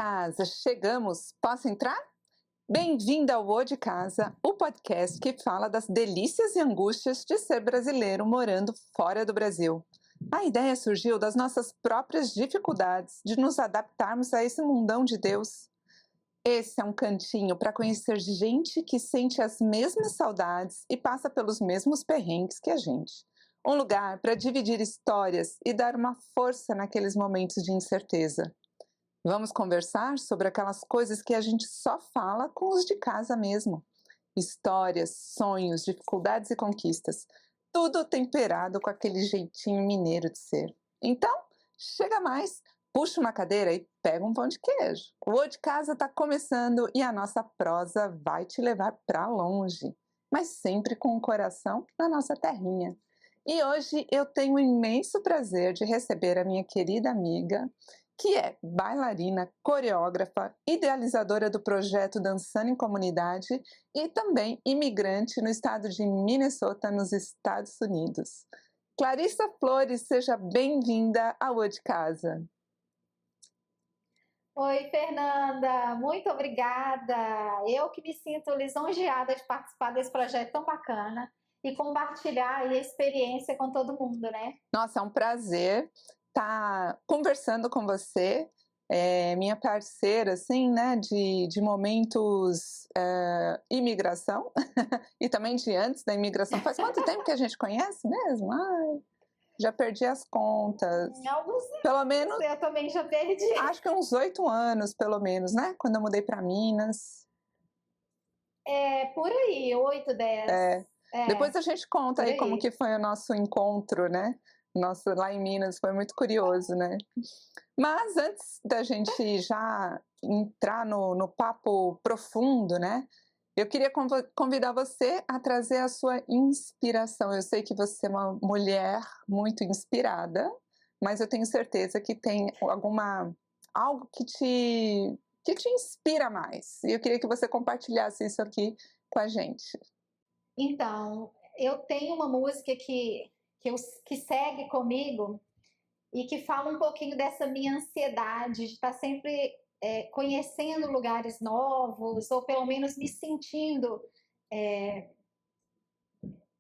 casa, chegamos. Posso entrar? Bem-vinda ao O de Casa, o podcast que fala das delícias e angústias de ser brasileiro morando fora do Brasil. A ideia surgiu das nossas próprias dificuldades de nos adaptarmos a esse mundão de Deus. Esse é um cantinho para conhecer gente que sente as mesmas saudades e passa pelos mesmos perrengues que a gente. Um lugar para dividir histórias e dar uma força naqueles momentos de incerteza. Vamos conversar sobre aquelas coisas que a gente só fala com os de casa mesmo. Histórias, sonhos, dificuldades e conquistas. Tudo temperado com aquele jeitinho mineiro de ser. Então, chega mais, puxa uma cadeira e pega um pão de queijo. O O de Casa está começando e a nossa prosa vai te levar para longe, mas sempre com o coração na nossa terrinha. E hoje eu tenho o imenso prazer de receber a minha querida amiga, que é bailarina, coreógrafa, idealizadora do projeto Dançando em Comunidade e também imigrante no estado de Minnesota, nos Estados Unidos. Clarissa Flores, seja bem-vinda ao O de Casa. Oi, Fernanda, muito obrigada. Eu que me sinto lisonjeada de participar desse projeto tão bacana e compartilhar aí a experiência com todo mundo, né? Nossa, é um prazer estar conversando com você, minha parceira, assim, né, de momentos imigração e também de antes da imigração. Faz quanto tempo que a gente conhece mesmo? Ai, já perdi as contas. Alguns Pelo menos, eu também já perdi. acho que uns 8 anos, pelo menos, né? Quando eu mudei para Minas. Por aí, 8, 10. Depois a gente conta aí por como aí. que foi o nosso encontro, né? Nosso lá em Minas, foi muito curioso, né? Mas antes da gente já entrar no papo profundo, né? Eu queria convidar você a trazer a sua inspiração. Eu sei que você é uma mulher muito inspirada, mas eu tenho certeza que tem algo que te inspira mais. E eu queria que você compartilhasse isso aqui com a gente. Então, eu tenho uma música que segue comigo e que fala um pouquinho dessa minha ansiedade de estar sempre conhecendo lugares novos, ou pelo menos me sentindo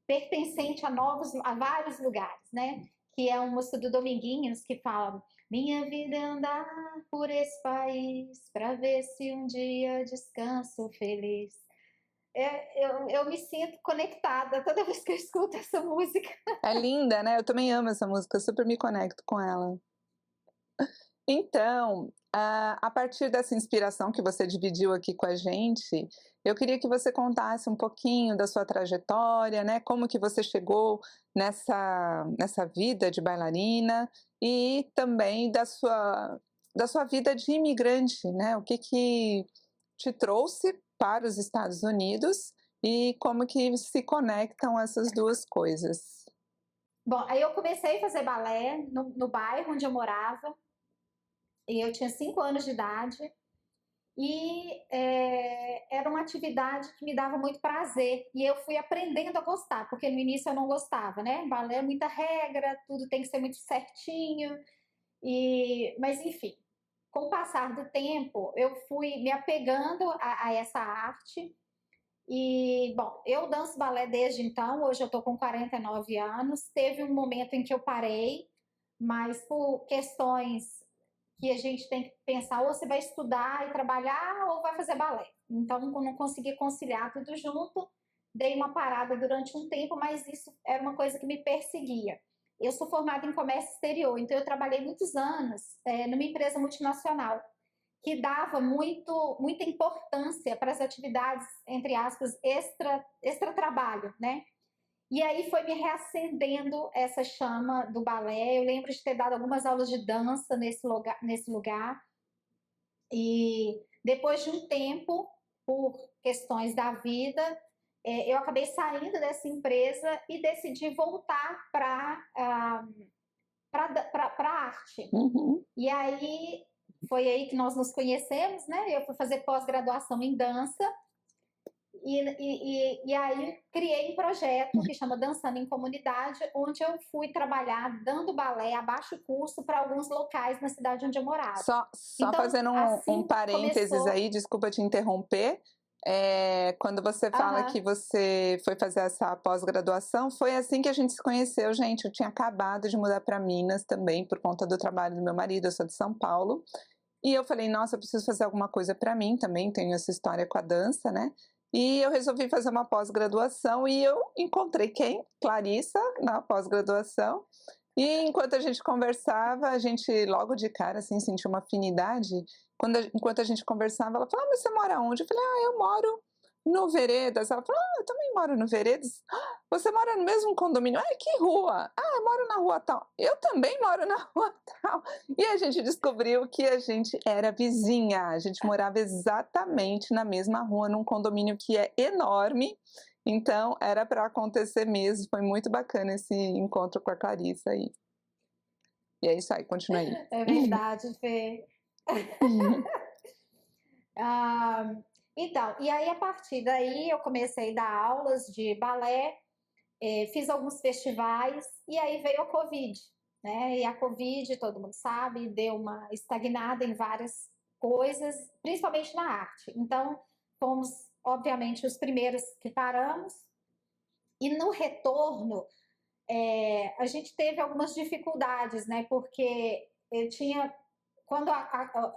pertencente a vários lugares, né? Que é uma música do Dominguinhos que fala: minha vida é andar por esse país para ver se um dia descanso feliz. Eu me sinto conectada toda vez que eu escuto essa música. É linda, né? Eu também amo essa música, eu super me conecto com ela. Então, a partir dessa inspiração que você dividiu aqui com a gente, eu queria que você contasse um pouquinho da sua trajetória, né? Como que você chegou nessa vida de bailarina e também da sua vida de imigrante, né? O que te trouxe para os Estados Unidos e como que se conectam essas duas coisas. Bom, aí eu comecei a fazer balé no bairro onde eu morava. E eu tinha 5 anos de idade. E era uma atividade que me dava muito prazer. E eu fui aprendendo a gostar, porque no início eu não gostava, né? Balé é muita regra, tudo tem que ser muito certinho. Mas, enfim, com o passar do tempo, eu fui me apegando a essa arte. E, bom, eu danço balé desde então, hoje eu estou com 49 anos. Teve um momento em que eu parei, mas por questões que a gente tem que pensar, ou você vai estudar e trabalhar, ou vai fazer balé. Então, eu não consegui conciliar tudo junto, dei uma parada durante um tempo, mas isso era uma coisa que me perseguia. Eu sou formada em comércio exterior, então eu trabalhei muitos anos numa empresa multinacional, que dava muita importância para as atividades, entre aspas, extra trabalho, né? E aí foi me reacendendo essa chama do balé. Eu lembro de ter dado algumas aulas de dança nesse lugar. E depois de um tempo, por questões da vida, eu acabei saindo dessa empresa e decidi voltar para a arte. Uhum. E aí foi aí que nós nos conhecemos, né? Eu fui fazer pós-graduação em dança E aí criei um projeto que chama Dançando em Comunidade, onde eu fui trabalhar dando balé a baixo custo para alguns locais na cidade onde eu morava. Só Então, fazendo um assim parênteses começou. aí, desculpa te interromper. Quando você fala que Aham. você foi fazer essa pós-graduação, foi assim que a gente se conheceu, gente. Eu tinha acabado de mudar para Minas também, por conta do trabalho do meu marido, eu sou de São Paulo. E eu falei, nossa, eu preciso fazer alguma coisa para mim também, tenho essa história com a dança, né? E eu resolvi fazer uma pós-graduação e eu encontrei quem? Clarissa, na pós-graduação. E enquanto a gente conversava, a gente logo de cara, assim, sentiu uma afinidade. Enquanto a gente conversava, ela falou, mas você mora onde? Eu falei, eu moro no Veredas. Ela falou, eu também moro no Veredas. Você mora no mesmo condomínio? Que rua? Eu moro na rua tal. Eu também moro na rua tal. E a gente descobriu que a gente era vizinha. A gente morava exatamente na mesma rua, num condomínio que é enorme. Então, era para acontecer mesmo. Foi muito bacana esse encontro com a Clarissa aí. E é isso aí, continua aí. É verdade, Fê. Então, e aí a partir daí eu comecei a dar aulas de balé, fiz alguns festivais, e aí veio a Covid, né? E a Covid, todo mundo sabe, deu uma estagnada em várias coisas, principalmente na arte. Então, fomos, obviamente, os primeiros que paramos, e no retorno, a gente teve algumas dificuldades, né? Porque eu tinha,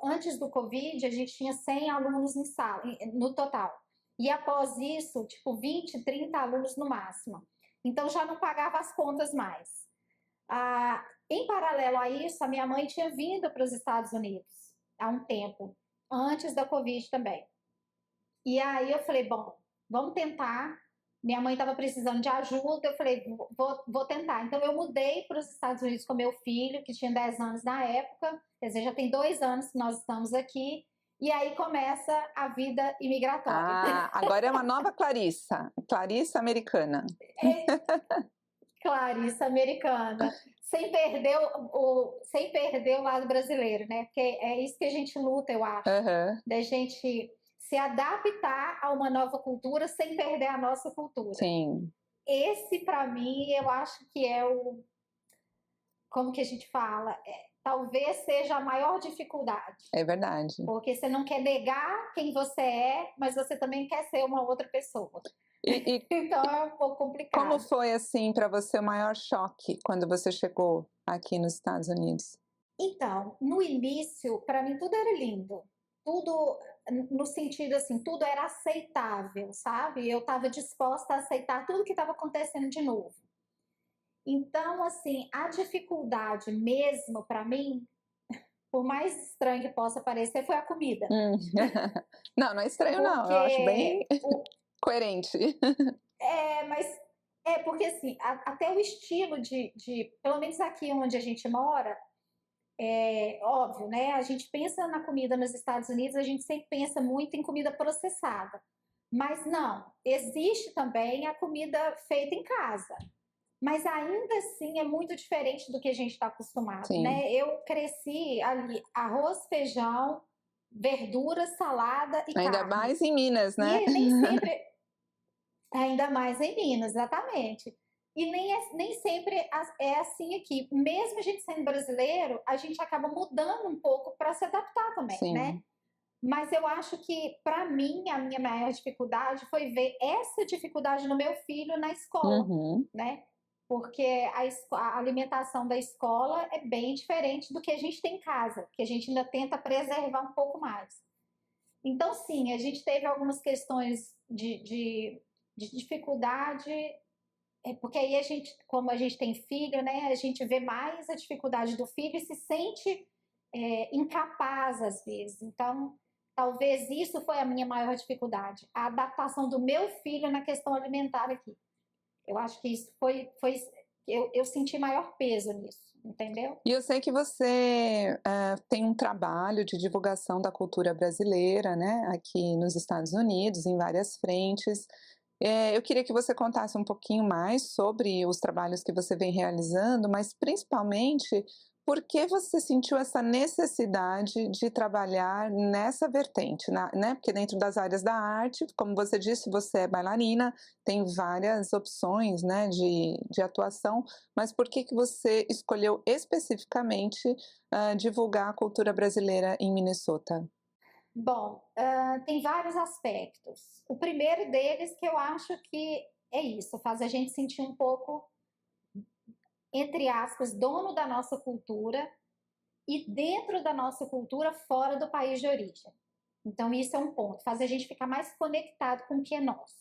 antes do Covid, a gente tinha 100 alunos em sala, no total. E após isso, tipo, 20, 30 alunos no máximo. Então já não pagava as contas mais. Em paralelo a isso, a minha mãe tinha vindo para os Estados Unidos há um tempo, antes da Covid também. E aí eu falei, bom, vamos tentar. Minha mãe estava precisando de ajuda, eu falei, vou tentar. Então eu mudei para os Estados Unidos com meu filho, que tinha 10 anos na época, quer dizer, já tem 2 anos que nós estamos aqui, e aí começa a vida imigratória. Agora é uma nova Clarissa, Clarissa americana. Clarissa americana, sem perder o lado brasileiro, né? Porque é isso que a gente luta, eu acho, da gente se adaptar a uma nova cultura sem perder a nossa cultura. Sim. Esse, para mim, eu acho que é como que a gente fala? Talvez seja a maior dificuldade. É verdade. Porque você não quer negar quem você é, mas você também quer ser uma outra pessoa. Então é um pouco complicado. Como foi, assim, para você o maior choque quando você chegou aqui nos Estados Unidos? Então, no início, para mim tudo era lindo. Tudo no sentido assim, tudo era aceitável, sabe? Eu estava disposta a aceitar tudo que estava acontecendo de novo. Então, assim, a dificuldade mesmo para mim, por mais estranho que possa parecer, foi a comida. Não é estranho não, eu acho bem coerente. Mas porque assim, até o estilo pelo menos aqui onde a gente mora, óbvio, né? A gente pensa na comida nos Estados Unidos, a gente sempre pensa muito em comida processada. Mas não, existe também a comida feita em casa. Mas ainda assim é muito diferente do que a gente está acostumado, né? Eu cresci ali, arroz, feijão, verdura, salada e ainda carne. Mais em Minas, né? E nem sempre... Ainda mais em Minas, exatamente. E nem sempre é assim aqui. Mesmo a gente sendo brasileiro, a gente acaba mudando um pouco para se adaptar também, Sim. né? Mas eu acho que, para mim, a minha maior dificuldade foi ver essa dificuldade no meu filho na escola, né? Porque a alimentação da escola é bem diferente do que a gente tem em casa, que a gente ainda tenta preservar um pouco mais. Então, sim, a gente teve algumas questões de dificuldade, porque aí a gente, como a gente tem filho, né, a gente vê mais a dificuldade do filho e se sente incapaz às vezes. Então, talvez isso foi a minha maior dificuldade, a adaptação do meu filho na questão alimentar aqui. Eu acho que isso eu senti maior peso nisso, entendeu? E eu sei que você tem um trabalho de divulgação da cultura brasileira, né, aqui nos Estados Unidos, em várias frentes. Eu queria que você contasse um pouquinho mais sobre os trabalhos que você vem realizando, mas principalmente por que você sentiu essa necessidade de trabalhar nessa vertente, né? Porque dentro das áreas da arte, como você disse, você é bailarina, tem várias opções, né, de atuação, mas por que você escolheu especificamente divulgar a cultura brasileira em Minnesota? Bom, tem vários aspectos. O primeiro deles que eu acho que é isso, faz a gente sentir um pouco, entre aspas, dono da nossa cultura e dentro da nossa cultura fora do país de origem. Então, isso é um ponto, faz a gente ficar mais conectado com o que é nosso.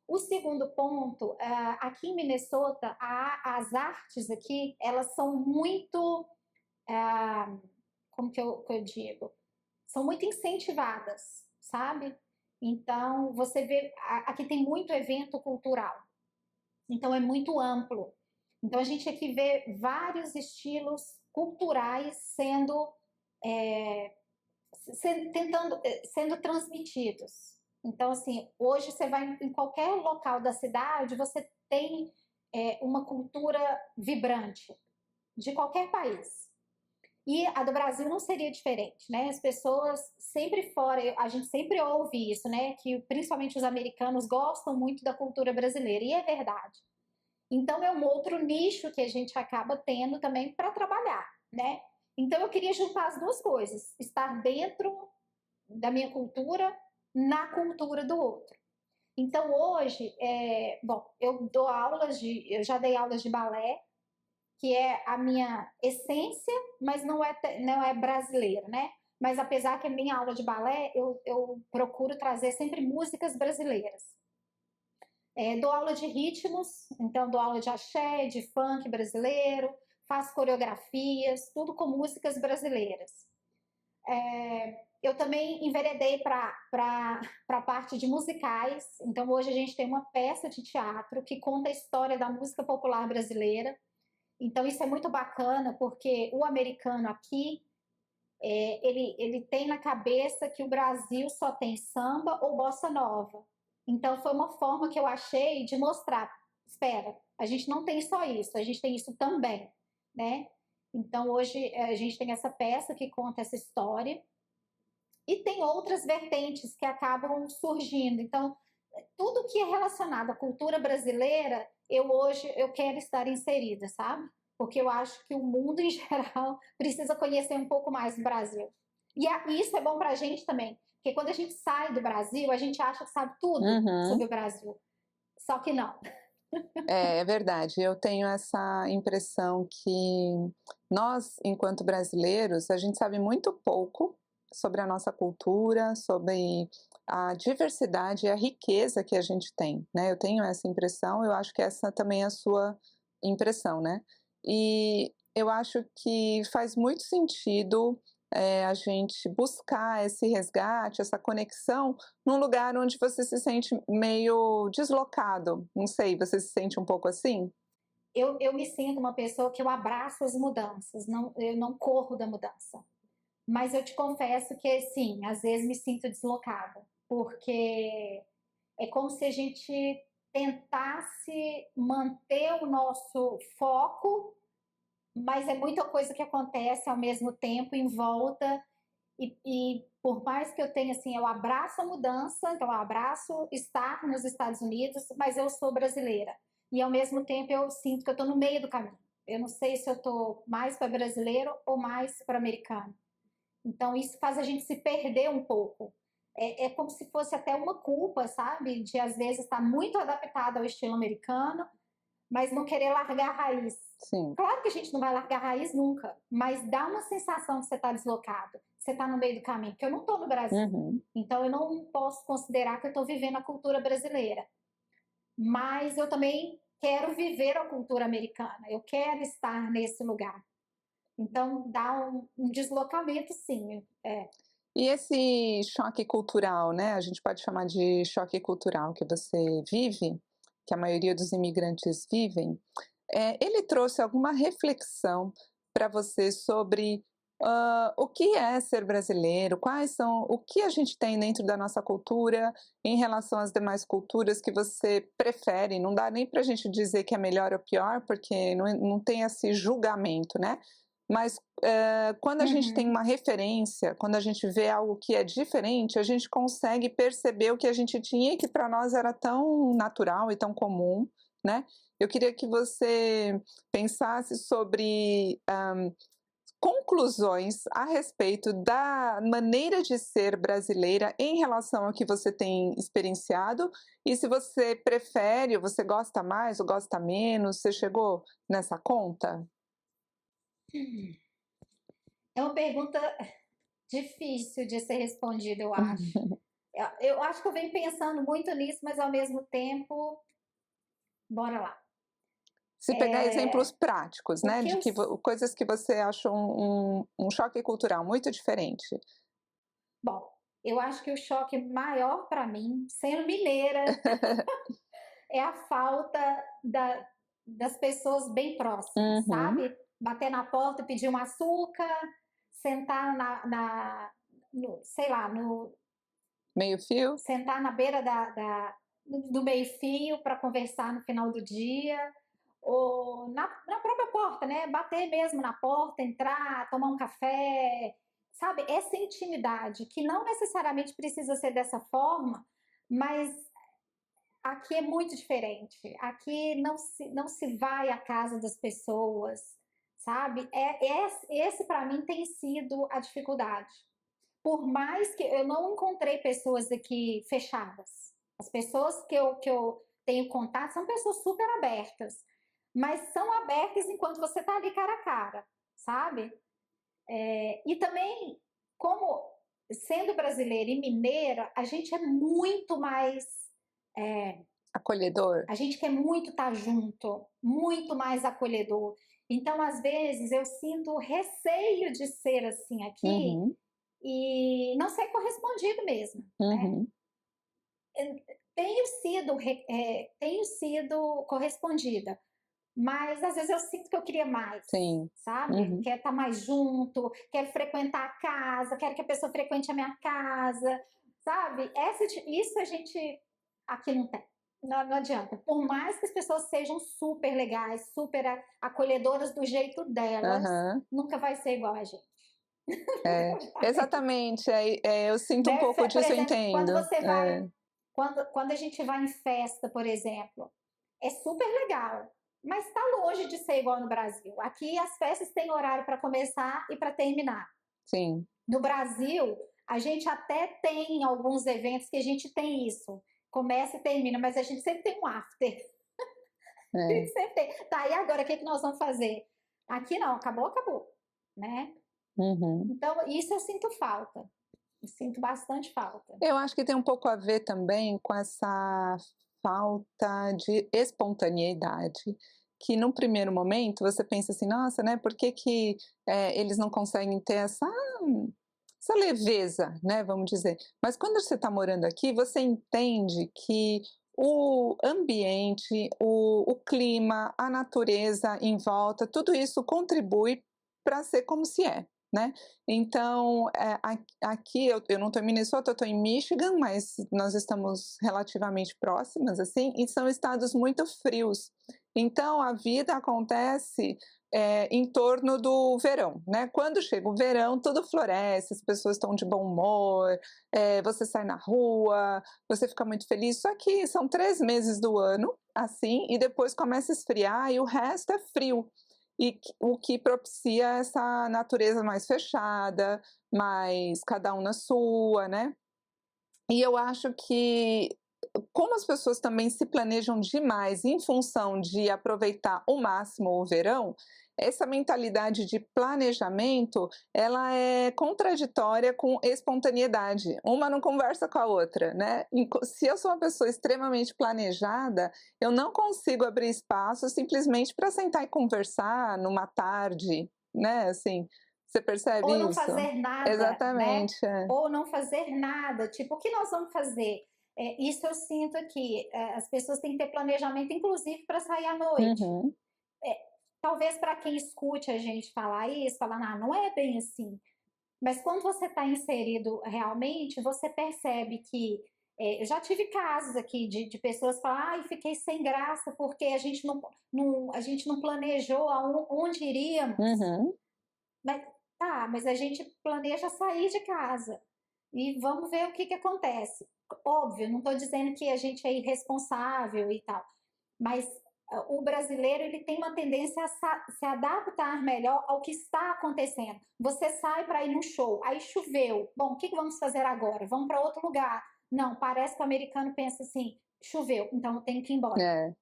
O segundo ponto, aqui em Minnesota, as artes aqui, elas são muito, como que eu digo? São muito incentivadas, sabe? Então, você vê, aqui tem muito evento cultural, então é muito amplo. Então, a gente aqui vê vários estilos culturais sendo transmitidos. Então, assim, hoje você vai em qualquer local da cidade, você tem uma cultura vibrante, de qualquer país. E a do Brasil não seria diferente, né? As pessoas sempre fora, a gente sempre ouve isso, né? Que principalmente os americanos gostam muito da cultura brasileira, e é verdade. Então é um outro nicho que a gente acaba tendo também para trabalhar, né? Então eu queria juntar as duas coisas, estar dentro da minha cultura, na cultura do outro. Então hoje, bom, eu já dei aulas de balé, que é a minha essência, mas não é brasileira, né? Mas apesar que a minha aula de balé, eu procuro trazer sempre músicas brasileiras. Dou aula de ritmos, então dou aula de axé, de funk brasileiro, faço coreografias, tudo com músicas brasileiras. Eu também enveredei para a parte de musicais, então hoje a gente tem uma peça de teatro que conta a história da música popular brasileira. Então isso é muito bacana, porque o americano aqui, ele tem na cabeça que o Brasil só tem samba ou bossa nova. Então foi uma forma que eu achei de mostrar, espera, a gente não tem só isso, a gente tem isso também, né? Então hoje a gente tem essa peça que conta essa história e tem outras vertentes que acabam surgindo. Então tudo que é relacionado à cultura brasileira, eu quero estar inserida, sabe? Porque eu acho que o mundo em geral precisa conhecer um pouco mais do Brasil. E isso é bom para a gente também, porque quando a gente sai do Brasil, a gente acha que sabe tudo Uhum. sobre o Brasil. Só que não. É verdade, eu tenho essa impressão que nós, enquanto brasileiros, a gente sabe muito pouco sobre a nossa cultura, sobre a diversidade e a riqueza que a gente tem, né? Eu tenho essa impressão, eu acho que essa também é a sua impressão, né? E eu acho que faz muito sentido a gente buscar esse resgate, essa conexão num lugar onde você se sente meio deslocado, não sei, você se sente um pouco assim? Eu me sinto uma pessoa que eu abraço as mudanças, eu não corro da mudança. Mas eu te confesso que, sim, às vezes me sinto deslocada, porque é como se a gente tentasse manter o nosso foco, mas é muita coisa que acontece ao mesmo tempo em volta. E por mais que eu tenha, assim, eu abraço a mudança, então eu abraço estar nos Estados Unidos, mas eu sou brasileira. E ao mesmo tempo eu sinto que eu estou no meio do caminho. Eu não sei se eu estou mais para brasileiro ou mais para americano. Então isso faz a gente se perder um pouco. É como se fosse até uma culpa, sabe? De às vezes estar muito adaptada ao estilo americano, mas não querer largar a raiz. Sim. Claro que a gente não vai largar a raiz nunca, mas dá uma sensação que você está deslocado, que você está no meio do caminho, porque eu não estou no Brasil. Uhum. Então eu não posso considerar que eu estou vivendo a cultura brasileira. Mas eu também quero viver a cultura americana, eu quero estar nesse lugar. Então dá um deslocamento, sim. E esse choque cultural, né, a gente pode chamar de choque cultural que você vive, que a maioria dos imigrantes vivem, ele trouxe alguma reflexão para você sobre, o que é ser brasileiro? Quais são o que a gente tem dentro da nossa cultura em relação às demais culturas que você prefere? Não dá nem para a gente dizer que é melhor ou pior, porque não tem esse julgamento, né. mas quando a gente tem uma referência, quando a gente vê algo que é diferente, a gente consegue perceber o que a gente tinha e que para nós era tão natural e tão comum, né? Eu queria que você pensasse sobre conclusões a respeito da maneira de ser brasileira em relação ao que você tem experienciado e se você prefere, ou você gosta mais ou gosta menos, você chegou nessa conta? É uma pergunta difícil de ser respondida, eu acho. Eu acho que eu venho pensando muito nisso, mas ao mesmo tempo, bora lá. Se pegar exemplos práticos, né, de coisas que você achou um choque cultural muito diferente. Bom, eu acho que o choque maior para mim, sendo mineira, é a falta das pessoas bem próximas, sabe? Bater na porta, pedir um açúcar, sentar sei lá, meio-fio? Sentar na beira do meio-fio para conversar no final do dia, ou na própria porta, né? Bater mesmo na porta, entrar, tomar um café, sabe? Essa intimidade, que não necessariamente precisa ser dessa forma, mas aqui é muito diferente. Aqui não se vai à casa das pessoas, sabe? Esse para mim tem sido a dificuldade. Por mais que eu não encontrei pessoas aqui fechadas. As pessoas que eu tenho contato são pessoas super abertas, mas são abertas enquanto você está ali cara a cara, sabe? E também, como sendo brasileira e mineira, a gente é muito mais acolhedor. A gente quer muito estar junto, muito mais acolhedor. Então, às vezes, eu sinto receio de ser assim aqui e não ser correspondido mesmo. Né? Tenho sido correspondida, mas às vezes eu sinto que eu queria mais, sabe? Quero estar mais junto, quero frequentar a casa, quero que a pessoa frequente a minha casa, sabe? Isso a gente aqui não tem. Não adianta. Por mais que as pessoas sejam super legais, super acolhedoras do jeito delas, nunca vai ser igual a gente. Exatamente. Eu sinto um pouco disso, eu entendo. Quando você vai, quando a gente vai em festa, por exemplo, é super legal, mas está longe de ser igual no Brasil. Aqui as festas têm horário para começar e para terminar. Sim. No Brasil, a gente até tem alguns eventos que a gente tem isso. Começa e termina, mas a gente sempre tem um after. Sempre tem. Tá, e agora o que nós vamos fazer? Aqui não, acabou, né? Então, isso eu sinto falta. Eu sinto bastante falta. Eu acho que tem um pouco a ver também com essa falta de espontaneidade, que num primeiro momento você pensa assim, nossa, né, por que eles não conseguem ter essa leveza, né, vamos dizer. Mas quando você está morando aqui, você entende que o ambiente, o clima, a natureza em volta, tudo isso contribui para ser como se é. Né? Então, aqui eu não estou em Minnesota, eu estou em Michigan, mas nós estamos relativamente próximas, assim, e são estados muito frios. Então, a vida acontece em torno do verão, né? Quando chega o verão, tudo floresce, as pessoas estão de bom humor, você sai na rua, você fica muito feliz. Só que são 3 meses do ano, assim, e depois começa a esfriar e o resto é frio. E o que propicia essa natureza mais fechada, mais cada um na sua, né? E eu acho que, como as pessoas também se planejam demais em função de aproveitar o máximo o verão, essa mentalidade de planejamento, ela é contraditória com espontaneidade. Uma não conversa com a outra, né? Se eu sou uma pessoa extremamente planejada, eu não consigo abrir espaço simplesmente para sentar e conversar numa tarde, né? Assim, você percebe isso? Ou não fazer nada, exatamente, né? Ou não fazer nada. Tipo, o que nós vamos fazer? Isso eu sinto aqui. As pessoas têm que ter planejamento, inclusive para sair à noite. Talvez para quem escute a gente falar isso, falar, não é bem assim. Mas quando você está inserido realmente, você percebe que eu já tive casos aqui de pessoas que falam, fiquei sem graça porque a gente não planejou onde iríamos. Mas, tá, mas a gente planeja sair de casa e vamos ver o que acontece. Óbvio, não estou dizendo que a gente é irresponsável e tal, mas o brasileiro ele tem uma tendência a se adaptar melhor ao que está acontecendo. Você sai para ir no show, aí choveu. Bom, o que vamos fazer agora? Vamos para outro lugar. Não, parece que o americano pensa assim, choveu, então eu tenho que ir embora. É,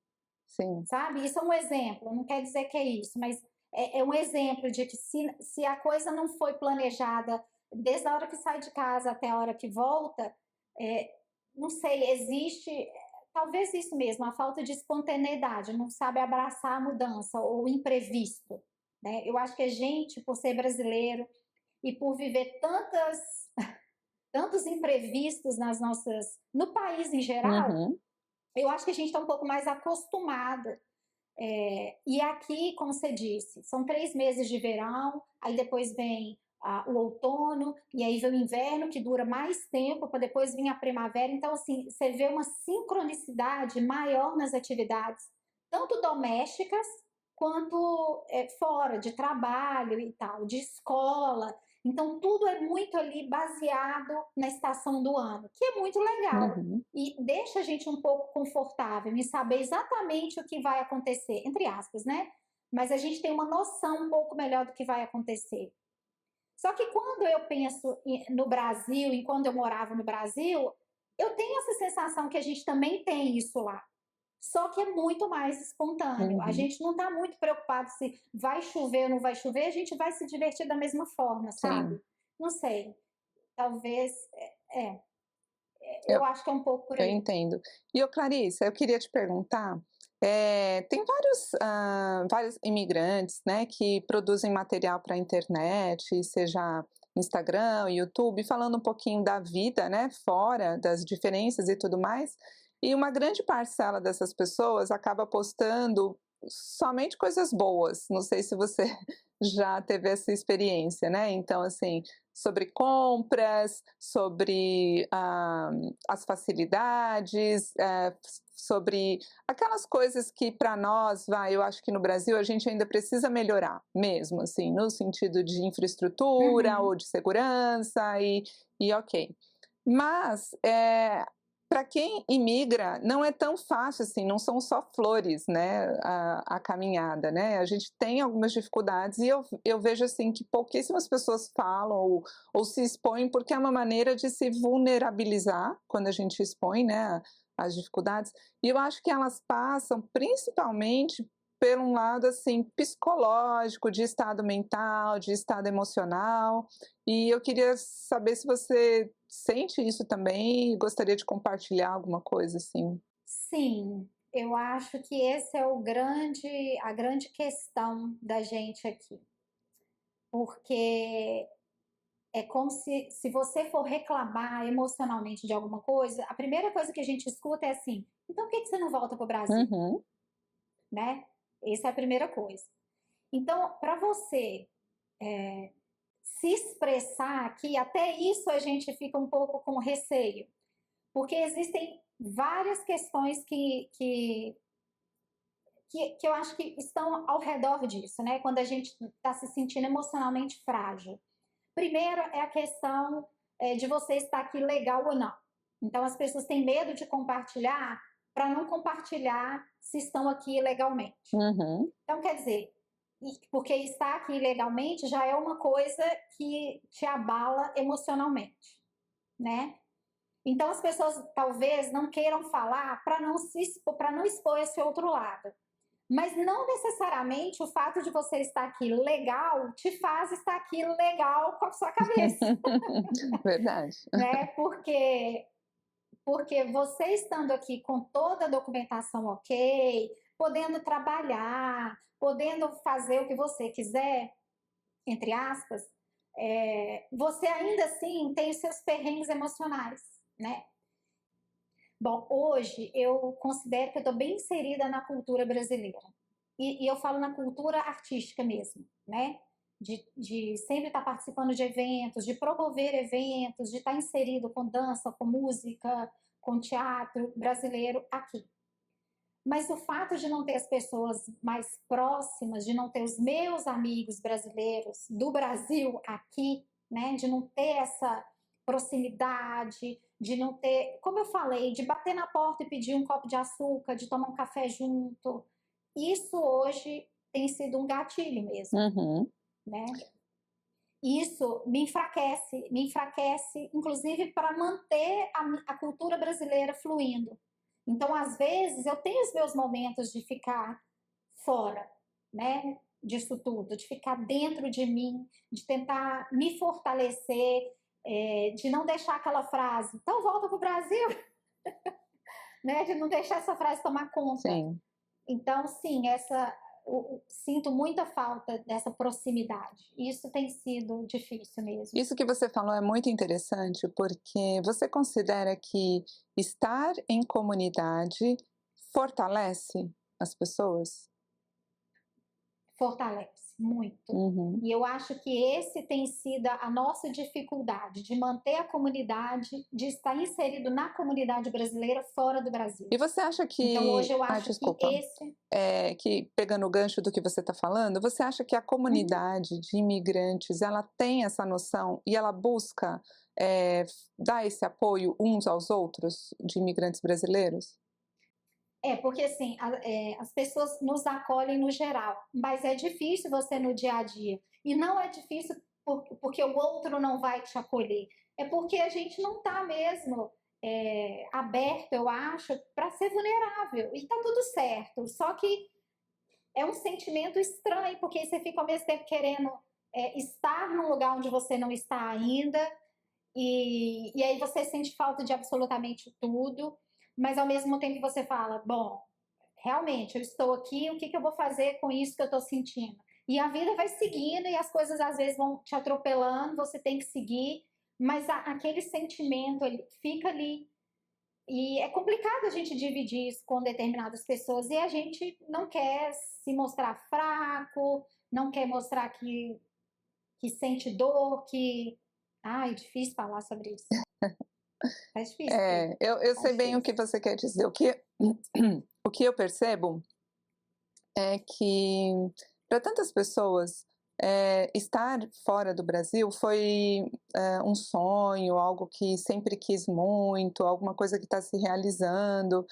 sim. Sabe? Isso é um exemplo, não quer dizer que é isso, mas é um exemplo de que se a coisa não foi planejada desde a hora que sai de casa até a hora que volta, não sei, existe talvez isso mesmo, a falta de espontaneidade, não sabe abraçar a mudança ou o imprevisto, né? Eu acho que a gente, por ser brasileiro e por viver tantos imprevistos no país em geral, Uhum. eu acho que a gente está um pouco mais acostumado. E aqui, como você disse, são 3 meses de verão, aí depois vem o outono, e aí vem o inverno, que dura mais tempo, para depois vir a primavera. Então, assim, você vê uma sincronicidade maior nas atividades, tanto domésticas quanto fora, de trabalho e tal, de escola. Então, tudo é muito ali baseado na estação do ano, que é muito legal Uhum. e deixa a gente um pouco confortável em saber exatamente o que vai acontecer, entre aspas, né? Mas a gente tem uma noção um pouco melhor do que vai acontecer. Só que quando eu penso no Brasil, e quando eu morava no Brasil, eu tenho essa sensação que a gente também tem isso lá. Só que é muito mais espontâneo. A Uhum. gente não está muito preocupado se vai chover ou não vai chover, a gente vai se divertir da mesma forma, Sim. sabe? Não sei. Talvez. É, Eu, eu acho que é um pouco por eu aí. entendo. E, ô Clarissa, eu queria te perguntar, tem vários imigrantes, né, que produzem material para a internet, seja Instagram, YouTube, falando um pouquinho da vida, né, fora, das diferenças e tudo mais, e uma grande parcela dessas pessoas acaba postando somente coisas boas. Não sei se você já teve essa experiência, né? Então, assim, sobre compras, sobre as facilidades, sobre aquelas coisas que para nós, eu acho que no Brasil a gente ainda precisa melhorar, mesmo assim, no sentido de infraestrutura Uhum. ou de segurança e ok. Mas para quem imigra, não é tão fácil assim, não são só flores, né, a caminhada, né? A gente tem algumas dificuldades e eu vejo assim que pouquíssimas pessoas falam ou se expõem, porque é uma maneira de se vulnerabilizar quando a gente expõe, né, as dificuldades. E eu acho que elas passam principalmente por um lado assim psicológico, de estado mental, de estado emocional. E eu queria saber se você sente isso também e gostaria de compartilhar alguma coisa assim. Sim, eu acho que esse é a grande questão da gente aqui. Porque é como se você for reclamar emocionalmente de alguma coisa, a primeira coisa que a gente escuta é assim: então por que você não volta para o Brasil? Uhum, Né? Essa é a primeira coisa. Então, para você se expressar aqui, até isso a gente fica um pouco com receio, porque existem várias questões que eu acho que estão ao redor disso, né? Quando a gente está se sentindo emocionalmente frágil. Primeiro é a questão de você estar aqui legal ou não. Então as pessoas têm medo de compartilhar para não compartilhar se estão aqui legalmente. uhum, Então quer dizer, porque estar aqui legalmente já é uma coisa que te abala emocionalmente, né? Então as pessoas talvez não queiram falar para não expor esse outro lado. Mas não necessariamente o fato de você estar aqui legal te faz estar aqui legal com a sua cabeça, verdade. né? Porque você estando aqui com toda a documentação ok, podendo trabalhar, podendo fazer o que você quiser, entre aspas, você ainda assim tem os seus perrengues emocionais, né? Bom, hoje eu considero que eu estou bem inserida na cultura brasileira. E eu falo na cultura artística mesmo, né? De sempre estar participando de eventos, de promover eventos, de estar inserido com dança, com música, com teatro brasileiro aqui. Mas o fato de não ter as pessoas mais próximas, de não ter os meus amigos brasileiros do Brasil aqui, né, de não ter essa proximidade, de não ter, como eu falei, de bater na porta e pedir um copo de açúcar, de tomar um café junto, isso hoje tem sido um gatilho mesmo, né? Isso me enfraquece, inclusive para manter a cultura brasileira fluindo. Então, às vezes, eu tenho os meus momentos de ficar fora, né, disso tudo, de ficar dentro de mim, de tentar me fortalecer, de não deixar aquela frase, então volta para o Brasil, né, de não deixar essa frase tomar conta. Sim. Então, sim, sinto muita falta dessa proximidade. Isso tem sido difícil mesmo. Isso que você falou é muito interessante, porque você considera que estar em comunidade fortalece as pessoas? Fortalece muito. E eu acho que esse tem sido a nossa dificuldade, de manter a comunidade, de estar inserido na comunidade brasileira fora do Brasil. E você acha que... Então, hoje eu acho desculpa. que esse... que pegando o gancho do que você está falando, você acha que a comunidade de imigrantes, ela tem essa noção e ela busca dar esse apoio uns aos outros, de imigrantes brasileiros? Porque assim, as pessoas nos acolhem no geral, mas é difícil você no dia a dia. E não é difícil porque o outro não vai te acolher. É porque a gente não está mesmo aberto, eu acho, para ser vulnerável. E está tudo certo. Só que é um sentimento estranho, porque você fica ao mesmo tempo querendo estar num lugar onde você não está ainda. E aí você sente falta de absolutamente tudo. Mas ao mesmo tempo você fala, bom, realmente, eu estou aqui, o que eu vou fazer com isso que eu estou sentindo? E a vida vai seguindo e as coisas às vezes vão te atropelando, você tem que seguir, mas aquele sentimento ele fica ali. E é complicado a gente dividir isso com determinadas pessoas e a gente não quer se mostrar fraco, não quer mostrar que sente dor, que... Ai, difícil falar sobre isso. É difícil. Eu sei bem o que você quer dizer. O que eu percebo é que, para tantas pessoas, estar fora do Brasil foi um sonho, algo que sempre quis muito, alguma coisa que está se realizando.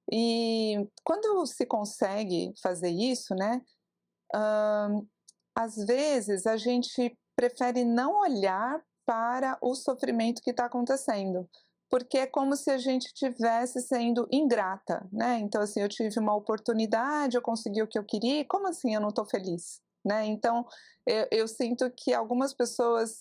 E quando se consegue fazer isso, né, às vezes a gente prefere não olhar para o sofrimento que está acontecendo, porque é como se a gente estivesse sendo ingrata, né? Então, assim, eu tive uma oportunidade, eu consegui o que eu queria, como assim eu não estou feliz? Né? Então, eu sinto que algumas pessoas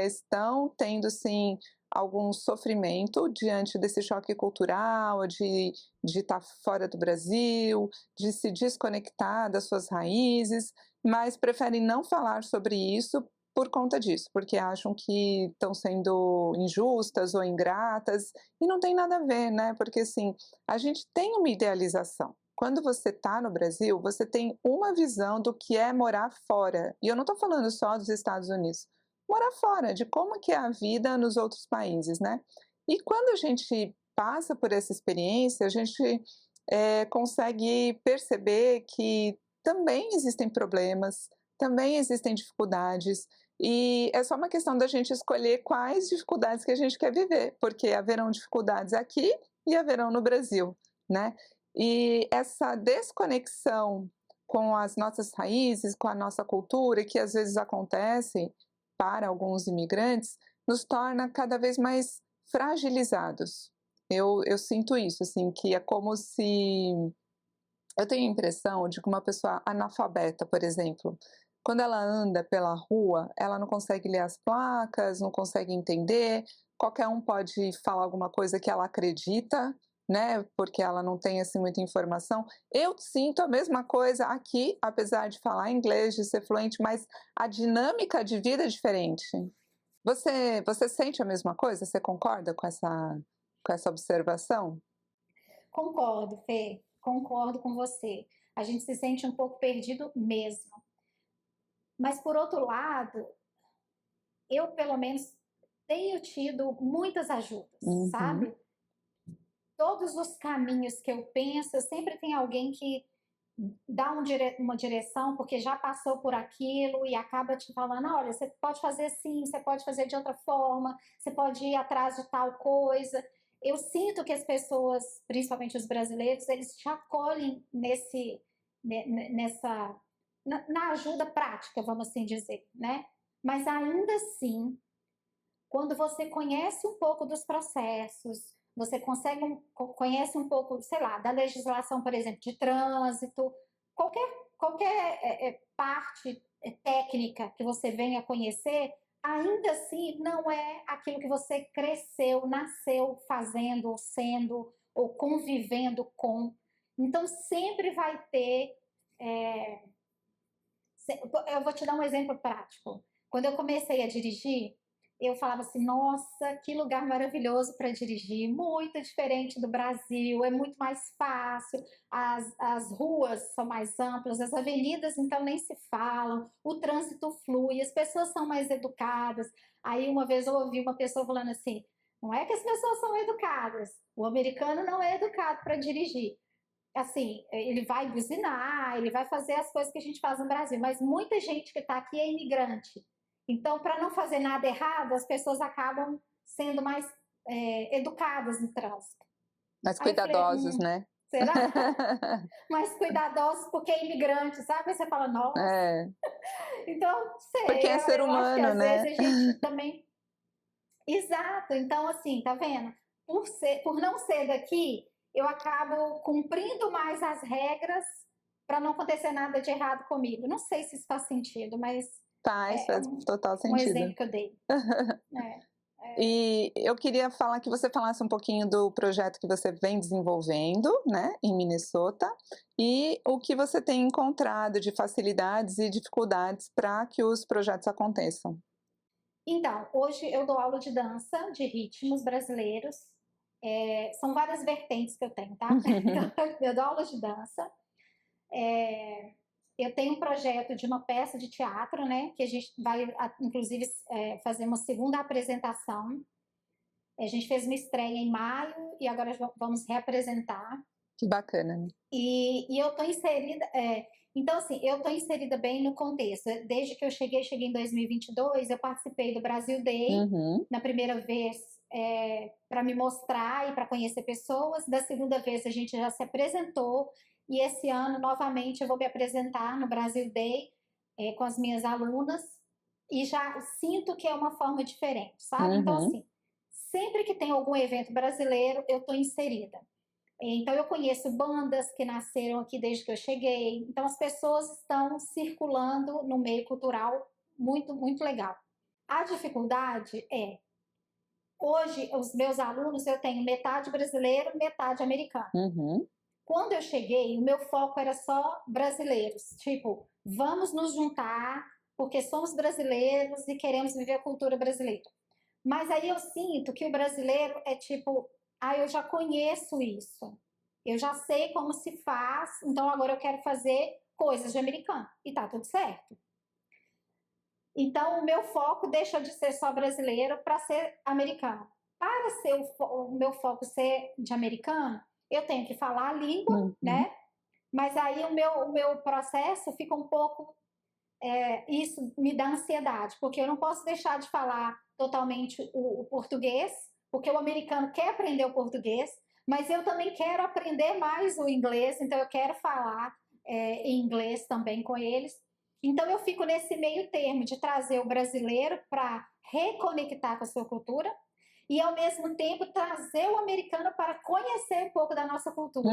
estão tendo, sim, algum sofrimento diante desse choque cultural, de estar fora do Brasil, de se desconectar das suas raízes, mas preferem não falar sobre isso por conta disso, porque acham que estão sendo injustas ou ingratas, e não tem nada a ver, né? Porque, assim, a gente tem uma idealização. Quando você está no Brasil, você tem uma visão do que é morar fora. E eu não estou falando só dos Estados Unidos. Morar fora, de como que é a vida nos outros países, né? E quando a gente passa por essa experiência, a gente consegue perceber que também existem problemas, também existem dificuldades, e é só uma questão da gente escolher quais dificuldades que a gente quer viver, porque haverão dificuldades aqui e haverão no Brasil, né? E essa desconexão com as nossas raízes, com a nossa cultura, que às vezes acontece para alguns imigrantes, nos torna cada vez mais fragilizados. Eu sinto isso, assim, que é como se... Eu tenho a impressão de que uma pessoa analfabeta, por exemplo, quando ela anda pela rua, ela não consegue ler as placas, não consegue entender, qualquer um pode falar alguma coisa que ela acredita, né, porque ela não tem, assim, muita informação. Eu sinto a mesma coisa aqui, apesar de falar inglês, de ser fluente, mas a dinâmica de vida é diferente. Você sente a mesma coisa? Você concorda com essa observação? Concordo, Fê, concordo com você. A gente se sente um pouco perdido mesmo. Mas, por outro lado, eu, pelo menos, tenho tido muitas ajudas, sabe? todos os caminhos que eu penso, sempre tem alguém que dá uma direção, porque já passou por aquilo e acaba te falando, olha, você pode fazer assim, você pode fazer de outra forma, você pode ir atrás de tal coisa. Eu sinto que as pessoas, principalmente os brasileiros, eles te acolhem na ajuda prática, vamos assim dizer, né? Mas ainda assim, quando você conhece um pouco dos processos, você conhece um pouco, sei lá, da legislação, por exemplo, de trânsito, qualquer parte técnica que você venha conhecer, ainda assim não é aquilo que você cresceu, nasceu fazendo, ou sendo, ou convivendo com. Então sempre vai ter. Eu vou te dar um exemplo prático. Quando eu comecei a dirigir, eu falava assim, nossa, que lugar maravilhoso para dirigir, muito diferente do Brasil, é muito mais fácil, as ruas são mais amplas, as avenidas então nem se falam, o trânsito flui, as pessoas são mais educadas. Aí uma vez eu ouvi uma pessoa falando assim, não é que as pessoas são educadas, o americano não é educado para dirigir. Assim, ele vai buzinar, ele vai fazer as coisas que a gente faz no Brasil, mas muita gente que está aqui é imigrante. Então, para não fazer nada errado, as pessoas acabam sendo mais educadas no trânsito. Mais Aí eu falei, cuidadosos, né? será? Mais cuidadosos porque é imigrante, sabe? Aí você fala, nossa. É. Então, Porque sei, é ser eu acho que humano, às né? vezes a gente também. Exato, então assim, tá vendo? Por não ser daqui, eu acabo cumprindo mais as regras para não acontecer nada de errado comigo. Não sei se isso faz sentido, mas Faz é total um sentido. exemplo que eu dei. E eu queria que você falasse um pouquinho do projeto que você vem desenvolvendo, né, em Minnesota, e o que você tem encontrado de facilidades e dificuldades para que os projetos aconteçam. Então, hoje eu dou aula de dança, de ritmos brasileiros. São várias vertentes que eu tenho, tá? Então, eu dou aula de dança. Eu tenho um projeto de uma peça de teatro, né? Que a gente vai, inclusive, fazer uma segunda apresentação. A gente fez uma estreia em maio e agora vamos reapresentar. Que bacana, né? E eu estou inserida. Então, assim, eu estou inserida bem no contexto. Desde que eu cheguei em 2022, eu participei do Brasil Day, na primeira vez para me mostrar e para conhecer pessoas. Da segunda vez a gente já se apresentou e esse ano, novamente, eu vou me apresentar no Brasil Day com as minhas alunas e já sinto que é uma forma diferente, sabe? Então, assim, sempre que tem algum evento brasileiro, eu estou inserida. Então, eu conheço bandas que nasceram aqui desde que eu cheguei. Então, as pessoas estão circulando no meio cultural muito, muito legal. A dificuldade hoje, os meus alunos, eu tenho metade brasileiro, metade americano. Quando eu cheguei, o meu foco era só brasileiros. Tipo, vamos nos juntar porque somos brasileiros e queremos viver a cultura brasileira. Mas aí eu sinto que o brasileiro é tipo, eu já conheço isso. Eu já sei como se faz, então agora eu quero fazer coisas de americano. E tá tudo certo. Então o meu foco deixa de ser só brasileiro para ser americano. Para ser o meu foco ser de americano, eu tenho que falar a língua, né? Mas aí o meu processo fica um pouco... isso me dá ansiedade, porque eu não posso deixar de falar totalmente o português, porque o americano quer aprender o português, mas eu também quero aprender mais o inglês, então eu quero falar em inglês também com eles. Então eu fico nesse meio termo de trazer o brasileiro para reconectar com a sua cultura e ao mesmo tempo trazer o americano para conhecer um pouco da nossa cultura.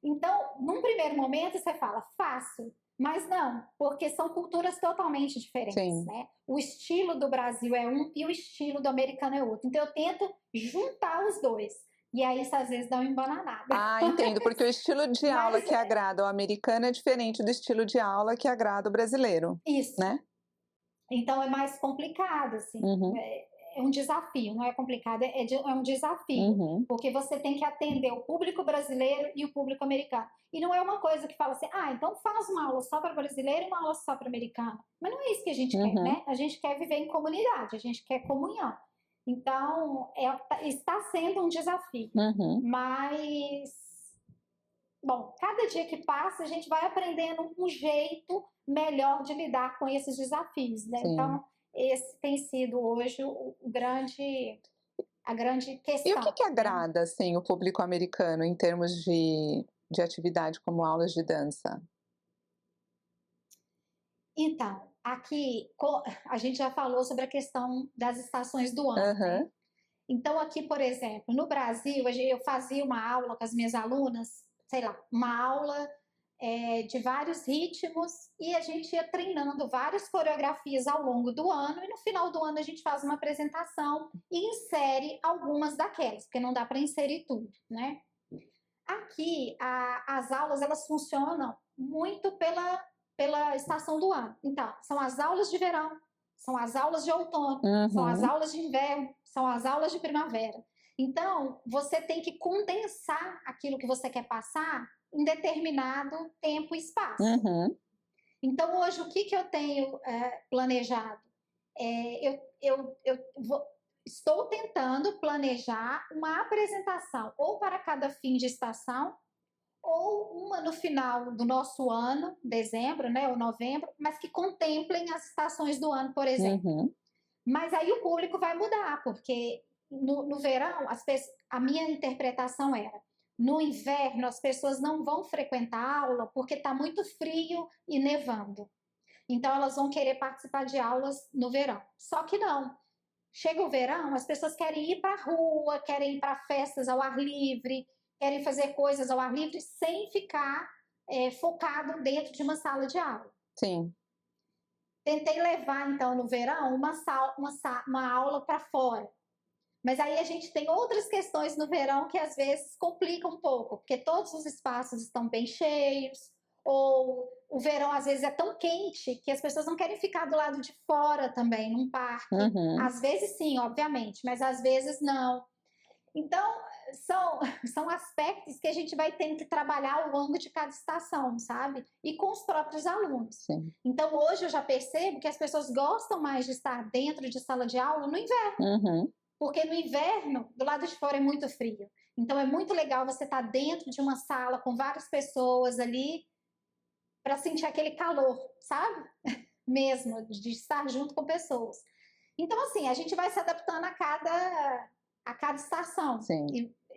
Então, num primeiro momento você fala fácil, mas não, porque são culturas totalmente diferentes, né? O estilo do Brasil é um e o estilo do americano é outro. Então eu tento juntar os dois. E aí isso às vezes dá uma embananada. Entendo, porque o estilo de aula que agrada o americano é diferente do estilo de aula que agrada o brasileiro. Isso. Né? Então é mais complicado, assim. É um desafio, não é complicado, é um desafio. Porque você tem que atender o público brasileiro e o público americano. E não é uma coisa que fala assim, então faz uma aula só para brasileiro e uma aula só para americano. Mas não é isso que a gente quer, né? A gente quer viver em comunidade, a gente quer comunhão. Então, está sendo um desafio. Mas, bom, cada dia que passa, a gente vai aprendendo um jeito melhor de lidar com esses desafios, né? Sim. Então, esse tem sido hoje a grande E o questão, que né? agrada, assim, o público americano em termos de atividade como aulas de dança? Então, aqui a gente já falou sobre a questão das estações do ano, né? Aham. Então, aqui, por exemplo, no Brasil, eu fazia uma aula com as minhas alunas, sei lá, uma aula de vários ritmos, e a gente ia treinando várias coreografias ao longo do ano, e no final do ano a gente faz uma apresentação e insere algumas daquelas, porque não dá para inserir tudo, né? Aqui, as aulas, elas funcionam muito pela estação do ano. Então, são as aulas de verão, são as aulas de outono, são as aulas de inverno, são as aulas de primavera. Então, você tem que condensar aquilo que você quer passar em determinado tempo e espaço. Então, hoje, o que eu tenho planejado? Estou tentando planejar uma apresentação ou para cada fim de estação, ou uma no final do nosso ano, dezembro, né, ou novembro, mas que contemplem as estações do ano, por exemplo. Mas aí o público vai mudar, porque no verão, a minha interpretação era, no inverno as pessoas não vão frequentar a aula porque está muito frio e nevando. Então elas vão querer participar de aulas no verão. Só que não. Chega o verão, as pessoas querem ir para a rua, querem ir para festas ao ar livre, querem fazer coisas ao ar livre sem ficar focado dentro de uma sala de aula. Sim. Tentei levar, então, no verão, uma aula para fora. Mas aí a gente tem outras questões no verão que às vezes complicam um pouco, porque todos os espaços estão bem cheios, ou o verão às vezes é tão quente que as pessoas não querem ficar do lado de fora também, num parque. Às vezes sim, obviamente, mas às vezes não. Então, são aspectos que a gente vai tendo que trabalhar ao longo de cada estação, sabe? E com os próprios alunos. Sim. Então, hoje eu já percebo que as pessoas gostam mais de estar dentro de sala de aula no inverno. Porque no inverno, do lado de fora é muito frio. Então, é muito legal você estar dentro de uma sala com várias pessoas ali para sentir aquele calor, sabe? Mesmo, de estar junto com pessoas. Então, assim, a gente vai se adaptando a cada estação.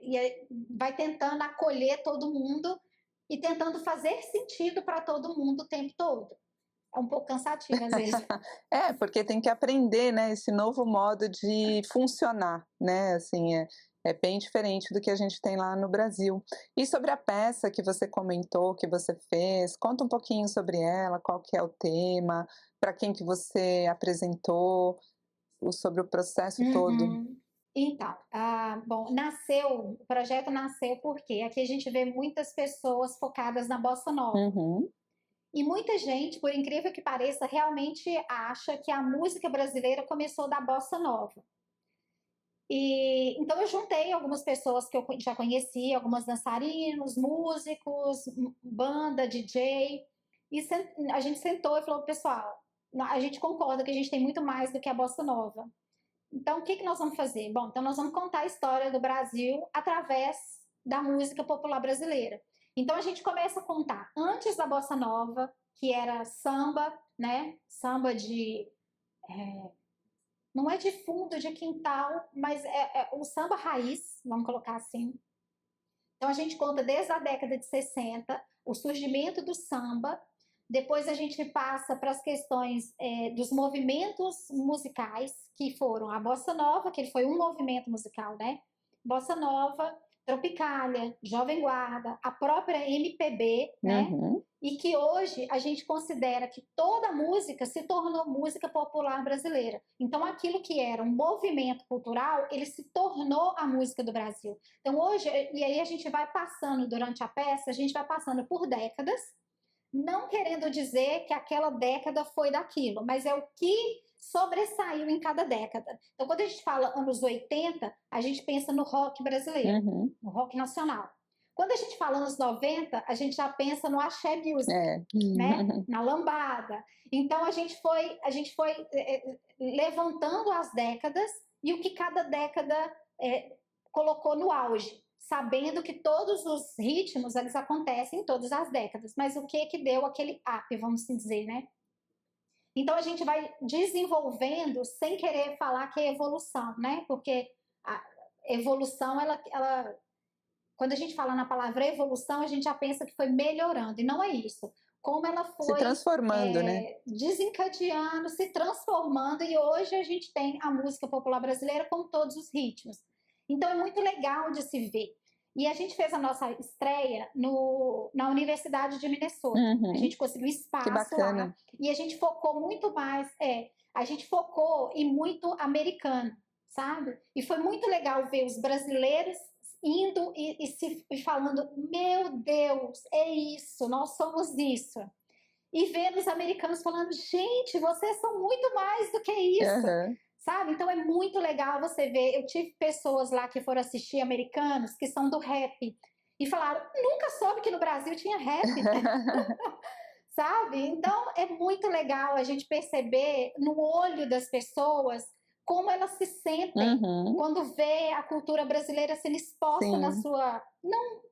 E vai tentando acolher todo mundo e tentando fazer sentido para todo mundo o tempo todo. É um pouco cansativo, às vezes. Porque tem que aprender, né, esse novo modo de funcionar, né, assim, é bem diferente do que a gente tem lá no Brasil. E sobre a peça que você comentou, que você fez, conta um pouquinho sobre ela, qual que é o tema, para quem que você apresentou, sobre o processo todo. Então, bom, o projeto nasceu porque aqui a gente vê muitas pessoas focadas na bossa nova. E muita gente, por incrível que pareça, realmente acha que a música brasileira começou da bossa nova. Então eu juntei algumas pessoas que eu já conhecia, algumas dançarinos, músicos, banda, DJ, e a gente sentou e falou, pessoal, a gente concorda que a gente tem muito mais do que a bossa nova. Então, o que nós vamos fazer? Bom, então nós vamos contar a história do Brasil através da música popular brasileira. Então, a gente começa a contar antes da bossa nova, que era samba, né? Samba de... não é de fundo, de quintal, mas é o samba raiz, vamos colocar assim. Então, a gente conta desde a década de 60, o surgimento do samba. Depois a gente passa para as questões dos movimentos musicais, que foram a Bossa Nova, que foi um movimento musical, né? Bossa Nova, Tropicália, Jovem Guarda, a própria MPB, né? E que hoje a gente considera que toda música se tornou música popular brasileira. Então, aquilo que era um movimento cultural, ele se tornou a música do Brasil. Então, hoje, e aí a gente vai passando durante a peça, a gente vai passando por décadas, não querendo dizer que aquela década foi daquilo, mas é o que sobressaiu em cada década. Então, quando a gente fala anos 80, a gente pensa no rock brasileiro, no rock nacional. Quando a gente fala anos 90, a gente já pensa no axé music, né? Na lambada. Então, a gente foi levantando as décadas e o que cada década colocou no auge, sabendo que todos os ritmos eles acontecem em todas as décadas, mas o que deu aquele up, vamos assim dizer, né? Então a gente vai desenvolvendo sem querer falar que é evolução, né? Porque a evolução, quando a gente fala na palavra evolução, a gente já pensa que foi melhorando, e não é isso. Como ela Se foi transformando, né? desencadeando, se transformando, e hoje a gente tem a música popular brasileira com todos os ritmos. Então é muito legal de se ver. E a gente fez a nossa estreia na Universidade de Minnesota. A gente conseguiu espaço lá. E a gente focou muito mais, a gente focou em muito americano, sabe? E foi muito legal ver os brasileiros indo e falando, meu Deus, é isso, nós somos isso. E vendo os americanos falando, gente, vocês são muito mais do que isso. Sabe? Então é muito legal você ver. Eu tive pessoas lá que foram assistir americanos que são do rap e falaram, nunca soube que no Brasil tinha rap. Sabe? Então é muito legal a gente perceber no olho das pessoas como elas se sentem quando vê a cultura brasileira sendo exposta na sua, não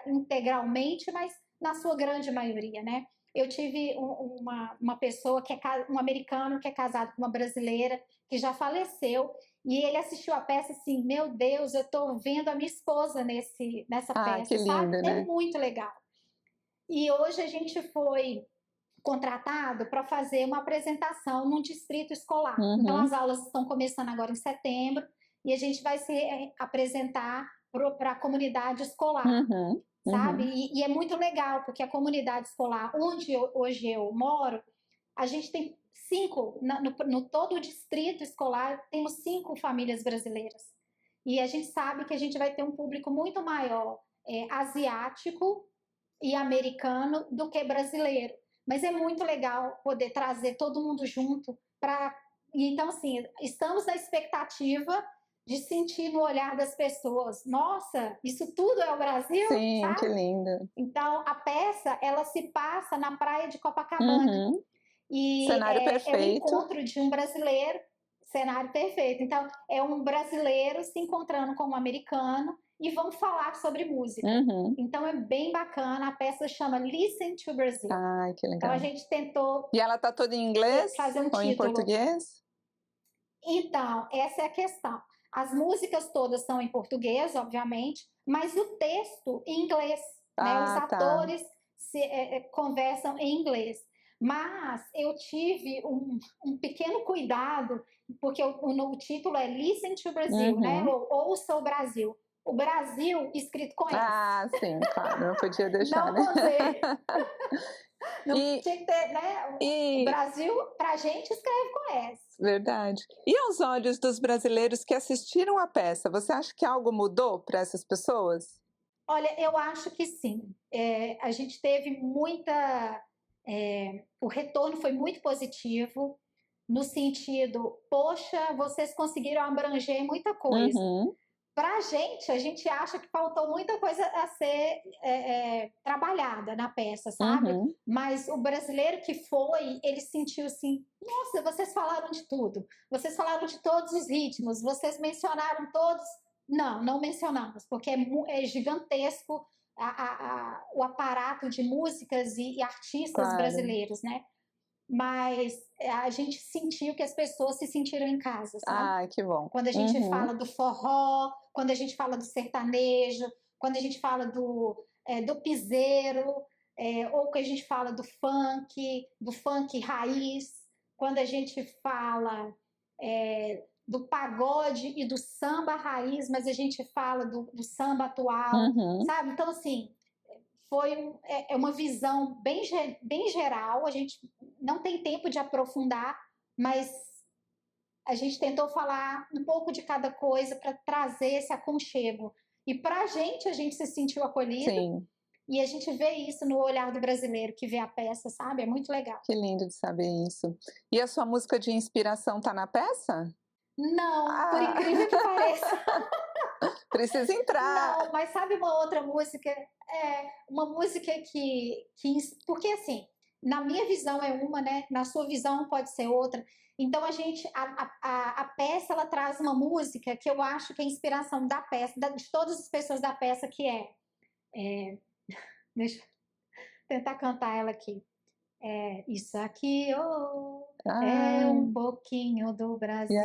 integralmente, mas na sua grande maioria, né? Eu tive uma pessoa, um americano que é casado com uma brasileira, que já faleceu, e ele assistiu a peça assim, meu Deus, eu tô vendo a minha esposa nessa peça, que lindo, sabe? né? É muito legal. E hoje a gente foi contratado para fazer uma apresentação num distrito escolar. Então as aulas estão começando agora em setembro, e a gente vai se apresentar para a comunidade escolar. Sabe? E é muito legal, porque a comunidade escolar, onde hoje eu moro, a gente tem 5, no todo o distrito escolar, temos 5 famílias brasileiras. E a gente sabe que a gente vai ter um público muito maior asiático e americano do que brasileiro. Mas é muito legal poder trazer todo mundo junto para... Então, assim, estamos na expectativa de sentir no olhar das pessoas, nossa, isso tudo é o Brasil? Sim, sabe? Que lindo. Então, a peça, ela se passa na praia de Copacabana. E cenário perfeito. É o encontro de um brasileiro, cenário perfeito. Então, é um brasileiro se encontrando com um americano e vão falar sobre música. Então, é bem bacana. A peça chama Listen to Brazil. Ai, que legal. Então, a gente tentou... E ela tá toda em inglês fazer um ou em português? Então, essa é a questão. As músicas todas são em português, obviamente, mas o texto em inglês. Né? Os atores conversam em inglês. Mas eu tive um pequeno cuidado, porque o título é Listen to Brazil, né? Ou Ouça o Brasil. O Brasil escrito com S. Ah, sim, claro, não podia deixar. Não poder. Não tinha que ter, né? O Brasil, pra gente, escreve com S. Verdade. E aos olhos dos brasileiros que assistiram a peça, você acha que algo mudou para essas pessoas? Olha, eu acho que sim. A gente teve muita... o retorno foi muito positivo, no sentido, poxa, vocês conseguiram abranger muita coisa. Para a gente acha que faltou muita coisa a ser trabalhada na peça, sabe? Mas o brasileiro que foi, ele sentiu assim, nossa, vocês falaram de tudo, vocês falaram de todos os ritmos, vocês mencionaram todos. Não mencionamos, porque é gigantesco o aparato de músicas e artistas brasileiros, né? Mas a gente sentiu que as pessoas se sentiram em casa, sabe? Ah, que bom. Quando a gente fala do forró, quando a gente fala do sertanejo, quando a gente fala do piseiro, ou que a gente fala do funk raiz, quando a gente fala do pagode e do samba raiz, mas a gente fala do samba atual, sabe? Então, assim, foi uma visão bem geral, a gente não tem tempo de aprofundar, mas a gente tentou falar um pouco de cada coisa para trazer esse aconchego. E para a gente se sentiu acolhido. Sim. E a gente vê isso no olhar do brasileiro que vê a peça, sabe? É muito legal. Que lindo de saber isso. E a sua música de inspiração tá na peça? Não, por incrível que pareça. Precisa entrar. Não, mas sabe uma outra música? Uma música que... Porque assim, na minha visão é uma, né? Na sua visão pode ser outra. Então a peça ela traz uma música que eu acho que é a inspiração da peça, de todas as pessoas da peça, que deixa eu tentar cantar ela aqui. Isso aqui é um pouquinho do Brasil.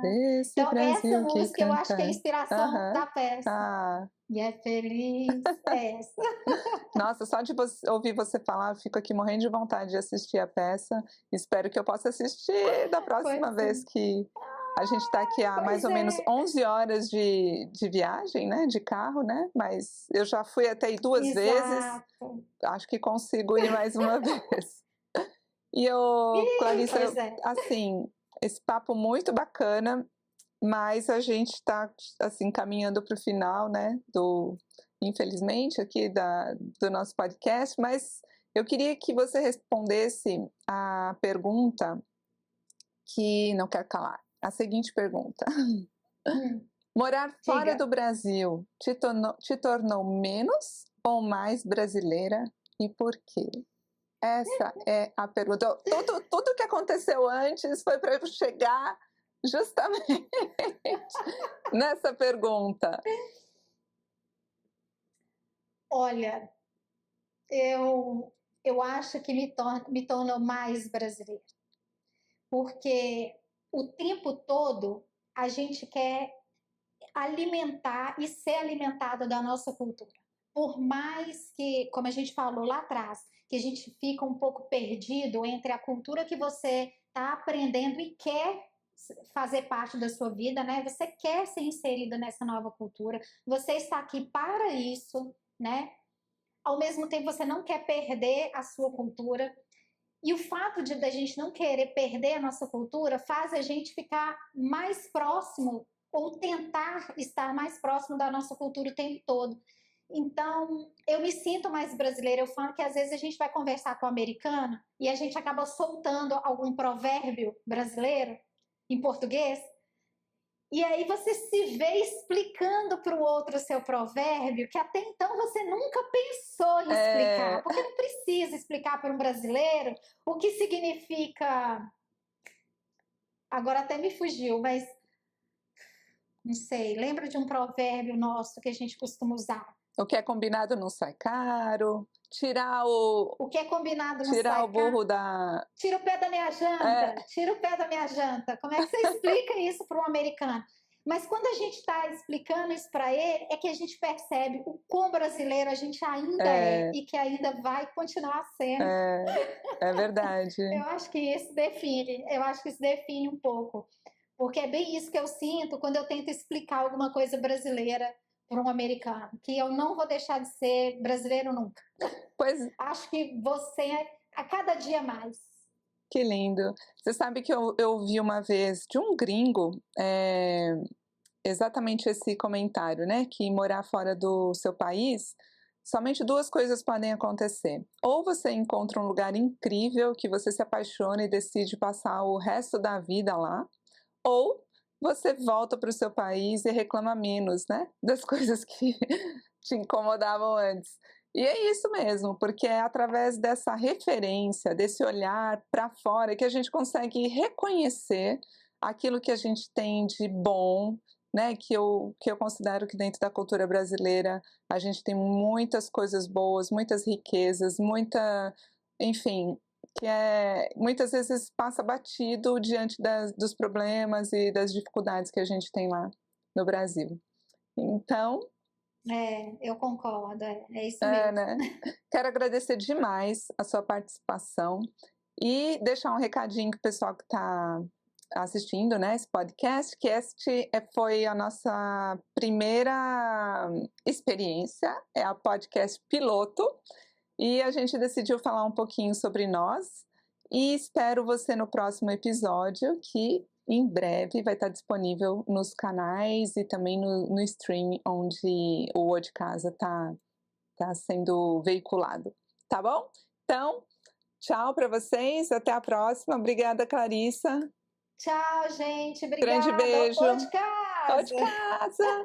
Esse Então, Brasil essa música que eu acho que é a canta. inspiração da peça. E é feliz essa. Nossa, só de ouvir você falar, eu fico aqui morrendo de vontade de assistir a peça. Espero que eu possa assistir da próxima vez que a gente está aqui há mais ou menos 11 horas de viagem, né? De carro, né? Mas eu já fui até aí 2 vezes. Acho que consigo ir mais uma vez. E Clarissa, assim, esse papo muito bacana, mas a gente está assim caminhando para o final, né? Infelizmente aqui do nosso podcast, mas eu queria que você respondesse a pergunta que não quer calar. A seguinte pergunta: morar fora do Brasil te tornou menos ou mais brasileira, e por quê? Essa é a pergunta. Tudo que aconteceu antes foi para eu chegar justamente nessa pergunta. Olha, eu acho que me tornou mais brasileira, porque o tempo todo a gente quer alimentar e ser alimentado da nossa cultura. Por mais que, como a gente falou lá atrás, que a gente fica um pouco perdido entre a cultura que você está aprendendo e quer fazer parte da sua vida, né? Você quer ser inserido nessa nova cultura, você está aqui para isso, né? Ao mesmo tempo, você não quer perder a sua cultura. E o fato da gente não querer perder a nossa cultura faz a gente ficar mais próximo ou tentar estar mais próximo da nossa cultura o tempo todo. Então, eu me sinto mais brasileira. Eu falo que às vezes a gente vai conversar com o americano e a gente acaba soltando algum provérbio brasileiro em português. E aí você se vê explicando para o outro o seu provérbio que até então você nunca pensou em explicar. Porque não precisa explicar para um brasileiro o que significa... Agora até me fugiu, mas... Não sei, lembra de um provérbio nosso que a gente costuma usar? O que é combinado não sai caro. Tirar o que é combinado não tirar sai o burro caro. Tira o pé da minha janta. Tira o pé da minha janta. Como é que você explica isso para um americano? Mas quando a gente está explicando isso para ele, é que a gente percebe o quão brasileiro a gente ainda é e que ainda vai continuar sendo. É verdade. Eu acho que isso define um pouco. Porque é bem isso que eu sinto quando eu tento explicar alguma coisa brasileira para um americano, que eu não vou deixar de ser brasileiro nunca. Acho que você a cada dia mais. Que lindo. Você sabe que eu vi uma vez de um gringo exatamente esse comentário, né? Que morar fora do seu país, somente 2 coisas podem acontecer. Ou você encontra um lugar incrível que você se apaixona e decide passar o resto da vida lá, ou você volta para o seu país e reclama menos, né? Das coisas que te incomodavam antes. E é isso mesmo, porque é através dessa referência, desse olhar para fora, que a gente consegue reconhecer aquilo que a gente tem de bom, né? Que eu considero que dentro da cultura brasileira a gente tem muitas coisas boas, muitas riquezas, enfim, que muitas vezes passa batido diante dos problemas e das dificuldades que a gente tem lá no Brasil. Então... eu concordo, é isso mesmo. Né? Quero agradecer demais a sua participação e deixar um recadinho para o pessoal que está assistindo, né, esse podcast, que foi a nossa primeira experiência, é a podcast piloto, e a gente decidiu falar um pouquinho sobre nós, e espero você no próximo episódio, que em breve vai estar disponível nos canais e também no stream onde o O de Casa está sendo veiculado, tá bom? Então, tchau para vocês, até a próxima. Obrigada, Clarissa. Tchau, gente. Obrigada. Grande beijo. O de Casa. O de Casa.